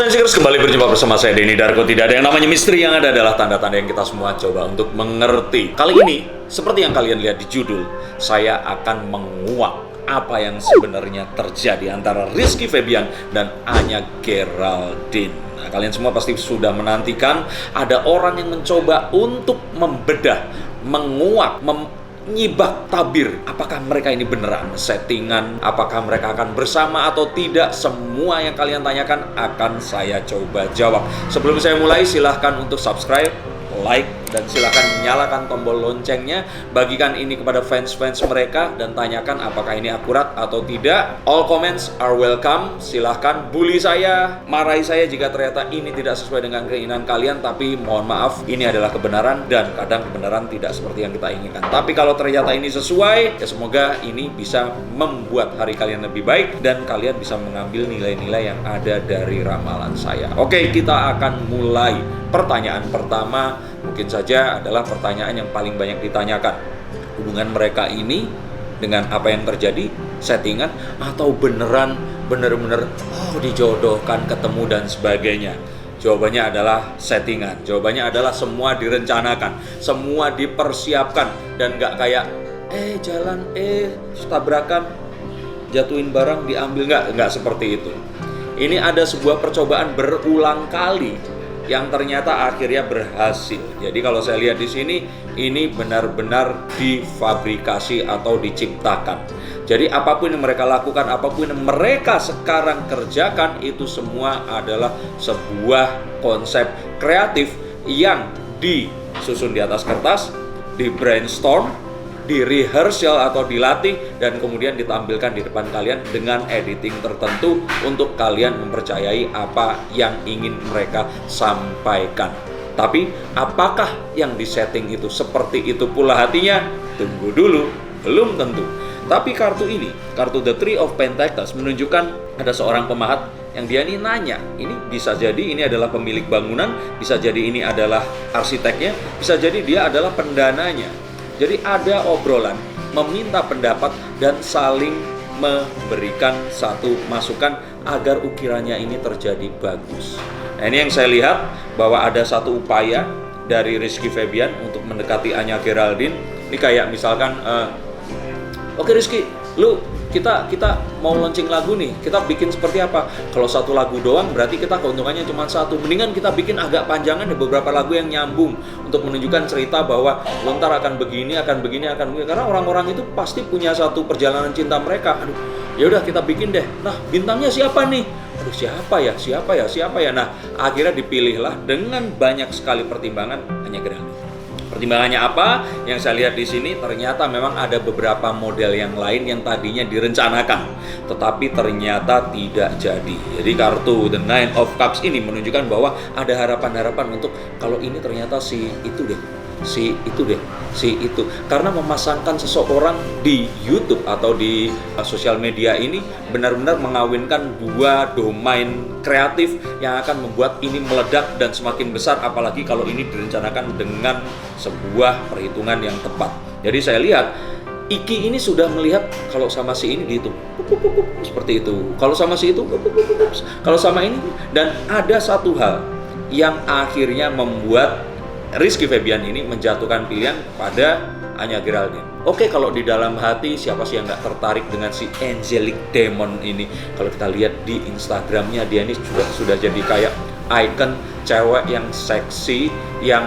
Sensikers, kembali berjumpa bersama saya Denny Darko. Tidak ada yang namanya misteri, yang ada adalah tanda-tanda yang kita semua coba untuk mengerti. Kali ini, seperti yang kalian lihat di judul, saya akan menguak apa yang sebenarnya terjadi antara Rizky Febian dan Anya Geraldine. Nah, kalian semua pasti sudah menantikan ada orang yang mencoba untuk membedah, menguak, nyibak tabir, apakah mereka ini beneran settingan, apakah mereka akan bersama atau tidak. Semua yang kalian tanyakan akan saya coba jawab. Sebelum saya mulai, silahkan untuk subscribe, like, dan silahkan nyalakan tombol loncengnya. Bagikan ini kepada fans-fans mereka dan tanyakan apakah ini akurat atau tidak. All comments are welcome. Silahkan bully saya, marahi saya jika ternyata ini tidak sesuai dengan keinginan kalian. Tapi mohon maaf, ini adalah kebenaran dan kadang kebenaran tidak seperti yang kita inginkan. Tapi kalau ternyata ini sesuai, ya semoga ini bisa membuat hari kalian lebih baik dan kalian bisa mengambil nilai-nilai yang ada dari ramalan saya. Oke, kita akan mulai. Pertanyaan pertama mungkin saja adalah pertanyaan yang paling banyak ditanyakan. Hubungan mereka ini dengan apa yang terjadi, settingan atau bener-bener dijodohkan, ketemu dan sebagainya. Jawabannya adalah settingan. Jawabannya adalah semua direncanakan, semua dipersiapkan, dan gak kayak jalan tabrakan, jatuhin barang diambil, nggak seperti itu. Ini ada sebuah percobaan berulang kali yang ternyata akhirnya berhasil. Jadi kalau saya lihat di sini, ini benar-benar difabrikasi atau diciptakan. Jadi apapun yang mereka lakukan, apapun yang mereka sekarang kerjakan, itu semua adalah sebuah konsep kreatif yang disusun di atas kertas, di brainstorm, di rehearsal atau dilatih, dan kemudian ditampilkan di depan kalian dengan editing tertentu untuk kalian mempercayai apa yang ingin mereka sampaikan. Tapi apakah yang disetting itu seperti itu pula hatinya? Tunggu dulu, belum tentu. Tapi kartu ini, kartu The Three of Pentacles, menunjukkan ada seorang pemahat yang dia ini nanya. Ini bisa jadi ini adalah pemilik bangunan, bisa jadi ini adalah arsiteknya, bisa jadi dia adalah pendananya. Jadi ada obrolan, meminta pendapat, dan saling memberikan satu masukan agar ukirannya ini terjadi bagus. Nah, ini yang saya lihat bahwa ada satu upaya dari Rizky Febian untuk mendekati Anya Geraldine. Ini kayak misalkan, oke Rizky, kita mau launching lagu nih, kita bikin seperti apa? Kalau satu lagu doang berarti kita keuntungannya cuma satu. Mendingan kita bikin agak panjangan, ada beberapa lagu yang nyambung untuk menunjukkan cerita bahwa lontar akan begini. Karena orang-orang itu pasti punya satu perjalanan cinta mereka. Aduh, ya udah kita bikin deh. Nah, bintangnya siapa nih? Aduh, siapa ya? Nah, akhirnya dipilihlah dengan banyak sekali pertimbangan Anya Geraldine. Pertimbangannya apa? Yang saya lihat di sini ternyata memang ada beberapa model yang lain yang tadinya direncanakan, tetapi ternyata tidak jadi. Jadi kartu The Nine of Cups ini menunjukkan bahwa ada harapan-harapan untuk kalau ini ternyata si itu. Karena memasangkan seseorang di YouTube atau di sosial media ini benar-benar mengawinkan dua domain kreatif yang akan membuat ini meledak dan semakin besar, apalagi kalau ini direncanakan dengan sebuah perhitungan yang tepat. Jadi saya lihat Iki ini sudah melihat kalau sama si ini dihitung seperti itu, kalau sama si itu, kalau sama ini, dan ada satu hal yang akhirnya membuat Rizky Febian ini menjatuhkan pilihan pada Anya Geraldine. Oke, kalau di dalam hati siapa sih yang nggak tertarik dengan si Angelic Demon ini? Kalau kita lihat di Instagramnya, dia ini sudah jadi kayak icon cewek yang seksi, yang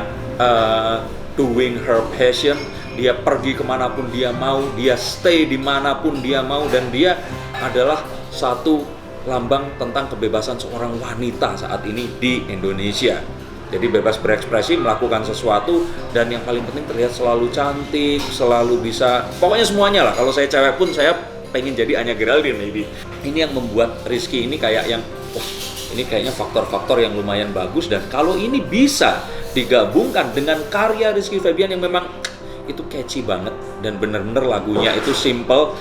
doing her passion. Dia pergi kemanapun dia mau, dia stay dimanapun dia mau, dan dia adalah satu lambang tentang kebebasan seorang wanita saat ini di Indonesia. Jadi bebas berekspresi, melakukan sesuatu, dan yang paling penting terlihat selalu cantik, selalu bisa, pokoknya semuanya lah. Kalau saya cewek pun saya pengen jadi Anya Geraldine maybe. Ini yang membuat Rizky ini kayak yang, ini kayaknya faktor-faktor yang lumayan bagus, dan kalau ini bisa digabungkan dengan karya Rizky Febian yang memang itu catchy banget, dan bener-bener lagunya itu simple,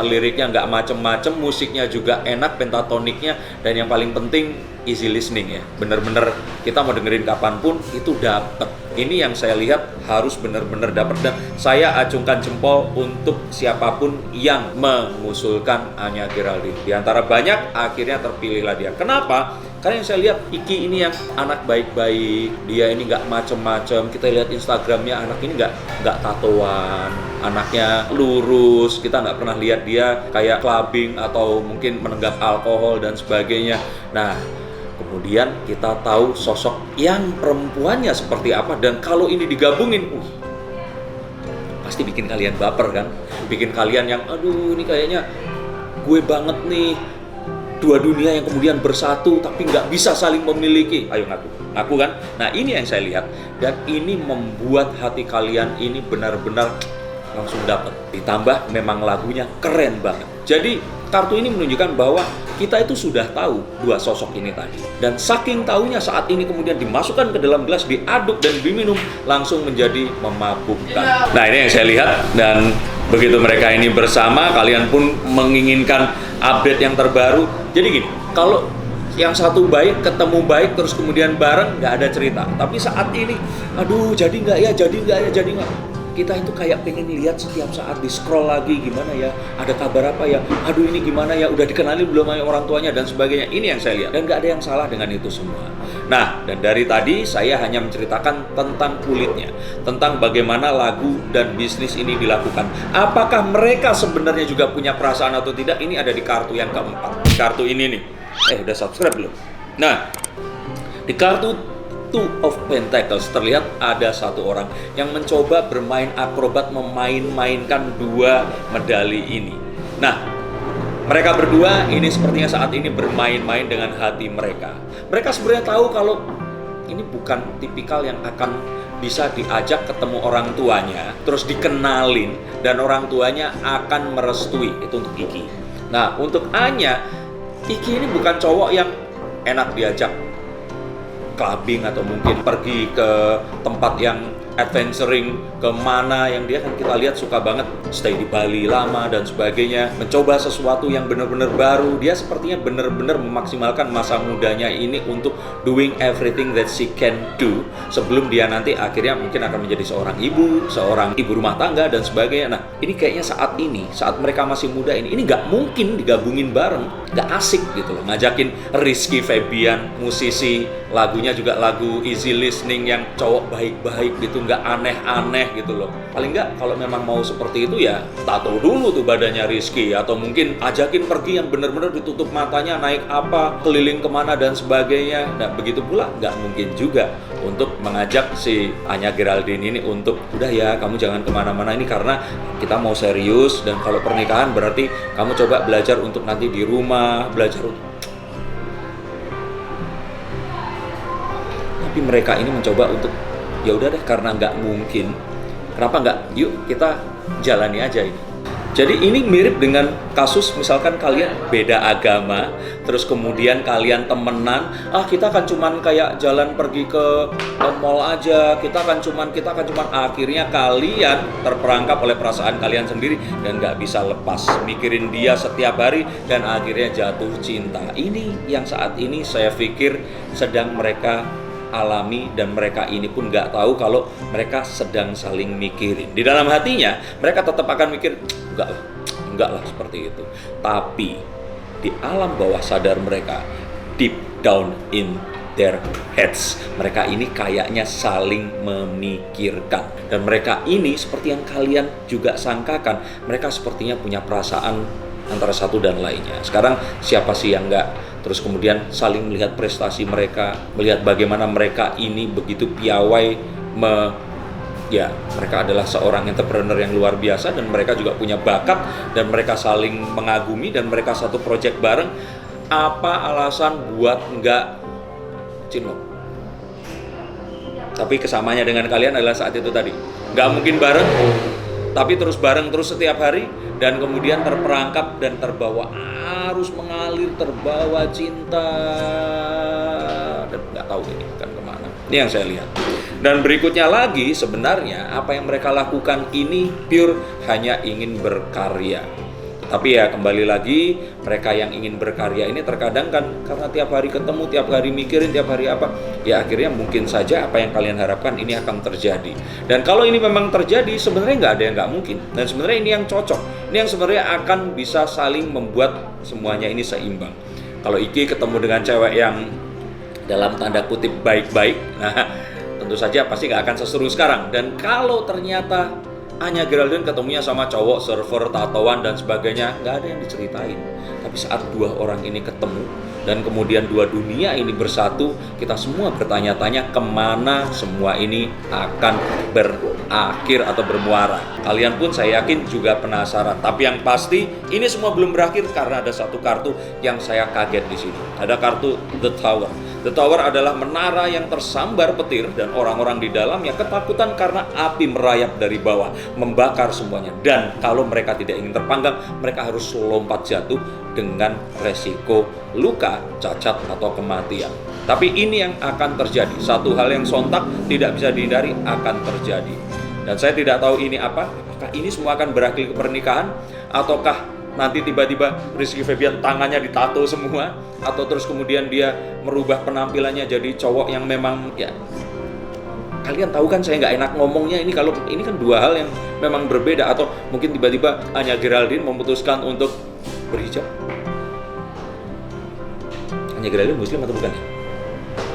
liriknya nggak macem-macem, musiknya juga enak, pentatoniknya, dan yang paling penting easy listening ya. Bener-bener kita mau dengerin kapanpun itu dapet. Ini yang saya lihat harus bener-bener dapet, dan saya acungkan jempol untuk siapapun yang mengusulkan Anya Geraldine. Di antara banyak, akhirnya terpilihlah dia. Kenapa? Karena yang saya lihat Iki ini yang anak baik-baik, dia ini nggak macem-macem. Kita lihat Instagramnya, anak ini nggak tatoan, anaknya lurus. Kita nggak pernah lihat dia kayak clubbing atau mungkin menenggak alkohol dan sebagainya. Nah, kemudian kita tahu sosok yang perempuannya seperti apa, dan kalau ini digabungin, pasti bikin kalian baper kan? Bikin kalian yang, aduh ini kayaknya gue banget nih. Dua dunia yang kemudian bersatu tapi nggak bisa saling memiliki. Ayo ngaku kan? Nah ini yang saya lihat, dan ini membuat hati kalian ini benar-benar langsung dapat. Ditambah memang lagunya keren banget. Jadi kartu ini menunjukkan bahwa kita itu sudah tahu dua sosok ini tadi. Dan saking tahunya, saat ini kemudian dimasukkan ke dalam gelas, diaduk dan diminum, langsung menjadi memabukkan. Nah ini yang saya lihat, dan begitu mereka ini bersama, kalian pun menginginkan update yang terbaru. Jadi gini, kalau yang satu baik ketemu baik terus kemudian bareng, nggak ada cerita. Tapi saat ini, aduh jadi nggak ya, jadi nggak. Kita itu kayak pengen lihat setiap saat, di scroll lagi, gimana ya, ada kabar apa ya, aduh ini gimana ya, udah dikenali belum sama orang tuanya dan sebagainya. Ini yang saya lihat, dan nggak ada yang salah dengan itu semua. Nah, dan dari tadi saya hanya menceritakan tentang kulitnya, tentang bagaimana lagu dan bisnis ini dilakukan. Apakah mereka sebenarnya juga punya perasaan atau tidak? Ini ada di kartu yang keempat. Kartu ini nih, udah subscribe belum? Nah, di kartu Two of Pentacles terlihat ada satu orang yang mencoba bermain akrobat, memain-mainkan dua medali ini. Nah, mereka berdua ini sepertinya saat ini bermain-main dengan hati mereka. Mereka sebenarnya tahu kalau ini bukan tipikal yang akan bisa diajak ketemu orang tuanya, terus dikenalin, dan orang tuanya akan merestui. Itu untuk Iki. Nah, untuk Anya, Iki ini bukan cowok yang enak diajak clubbing atau mungkin pergi ke tempat yang adventuring, kemana yang dia kan kita lihat suka banget stay di Bali lama dan sebagainya, mencoba sesuatu yang benar-benar baru. Dia sepertinya benar-benar memaksimalkan masa mudanya ini untuk doing everything that she can do sebelum dia nanti akhirnya mungkin akan menjadi seorang ibu rumah tangga dan sebagainya. Nah ini kayaknya saat mereka masih muda ini nggak mungkin digabungin bareng, nggak asik gitu loh, ngajakin Rizky Febian, musisi, lagunya juga lagu easy listening yang cowok baik-baik gitu, nggak aneh-aneh gitu loh. Paling nggak kalau memang mau seperti itu ya tato dulu tuh badannya Rizky, atau mungkin ajakin pergi yang benar-benar ditutup matanya, naik apa, keliling kemana dan sebagainya. Nah begitu pula nggak mungkin juga untuk mengajak si Anya Geraldine ini untuk udah ya kamu jangan kemana-mana ini karena kita mau serius, dan kalau pernikahan berarti kamu coba belajar untuk nanti di rumah, belajar. Tapi mereka ini mencoba untuk ya udah deh, karena nggak mungkin, kenapa nggak yuk kita jalani aja ini. Jadi ini mirip dengan kasus misalkan kalian beda agama, terus kemudian kalian temenan, kita kan cuman kayak jalan pergi ke mall aja, kita kan cuman akhirnya kalian terperangkap oleh perasaan kalian sendiri dan nggak bisa lepas mikirin dia setiap hari, dan akhirnya jatuh cinta. Ini yang saat ini saya pikir sedang mereka alami, dan mereka ini pun nggak tahu kalau mereka sedang saling mikirin. Di dalam hatinya mereka tetap akan mikir enggak lah seperti itu. Tapi di alam bawah sadar mereka, deep down in their heads, mereka ini kayaknya saling memikirkan, dan mereka ini seperti yang kalian juga sangkakan, mereka sepertinya punya perasaan antara satu dan lainnya. Sekarang siapa sih yang nggak? Terus kemudian saling melihat prestasi mereka, melihat bagaimana mereka ini begitu piawai, mereka adalah seorang entrepreneur yang luar biasa, dan mereka juga punya bakat, dan mereka saling mengagumi, dan mereka satu project bareng. Apa alasan buat nggak cinlok? Tapi kesamanya dengan kalian adalah saat itu tadi, nggak mungkin bareng, tapi terus bareng terus setiap hari, dan kemudian terperangkap dan terbawa arus mengalir, terbawa cinta, dan nggak tahu ini kan kemana. Ini yang saya lihat. Dan berikutnya lagi, sebenarnya apa yang mereka lakukan ini pure hanya ingin berkarya. Tapi ya kembali lagi, mereka yang ingin berkarya ini terkadang kan karena tiap hari ketemu, tiap hari mikirin, tiap hari apa, ya akhirnya mungkin saja apa yang kalian harapkan ini akan terjadi. Dan kalau ini memang terjadi, sebenarnya nggak ada yang nggak mungkin. Dan sebenarnya ini yang cocok, ini yang sebenarnya akan bisa saling membuat semuanya ini seimbang. Kalau Iki ketemu dengan cewek yang dalam tanda kutip baik-baik. Nah, tentu saja pasti nggak akan seseru sekarang. Dan kalau ternyata Anya Geraldine ketemunya sama cowok server, tatoan dan sebagainya, nggak ada yang diceritain. Tapi saat dua orang ini ketemu dan kemudian dua dunia ini bersatu, kita semua bertanya-tanya kemana semua ini akan berakhir atau bermuara. Kalian pun saya yakin juga penasaran. Tapi yang pasti ini semua belum berakhir karena ada satu kartu yang saya kaget di sini. Ada kartu The Tower. The Tower adalah menara yang tersambar petir dan orang-orang di dalamnya ketakutan karena api merayap dari bawah, membakar semuanya. Dan kalau mereka tidak ingin terpanggang, mereka harus lompat jatuh dengan resiko luka, cacat, atau kematian. Tapi ini yang akan terjadi. Satu hal yang sontak tidak bisa dihindari akan terjadi. Dan saya tidak tahu ini apa. Apakah ini semua akan berakhir ke pernikahan? Ataukah nanti tiba-tiba Rizky Febian tangannya ditato semua, atau terus kemudian dia merubah penampilannya jadi cowok yang memang ya, kalian tahu kan saya nggak enak ngomongnya ini, kalau ini kan dua hal yang memang berbeda. Atau mungkin tiba-tiba Anya Geraldine memutuskan untuk berhijab. Anya Geraldine muslim atau bukan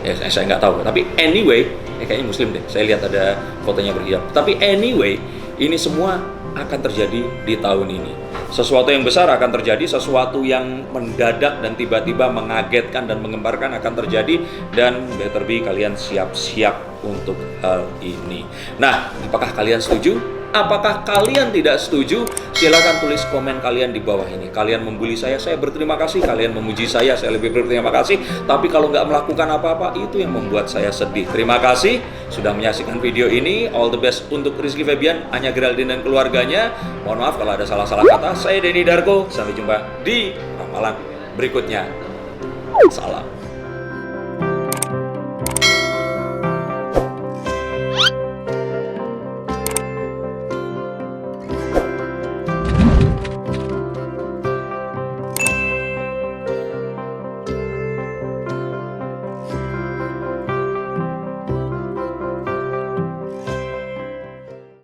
ya? Saya nggak tahu, tapi anyway kayaknya muslim deh, saya lihat ada fotonya berhijab. Tapi anyway, ini semua akan terjadi di tahun ini. Sesuatu yang besar akan terjadi, sesuatu yang mendadak dan tiba-tiba mengagetkan dan menggemparkan akan terjadi, dan better be kalian siap-siap untuk hal ini. Nah, apakah kalian setuju? Apakah kalian tidak setuju? Silakan tulis komen kalian di bawah ini. Kalian membuli saya berterima kasih. Kalian memuji saya lebih berterima kasih. Tapi kalau nggak melakukan apa-apa, itu yang membuat saya sedih. Terima kasih sudah menyaksikan video ini. All the best untuk Rizky Febian, Anya Geraldine dan keluarganya. Mohon maaf kalau ada salah-salah kata. Saya Denny Darko. Sampai jumpa di ramalan berikutnya. Salam.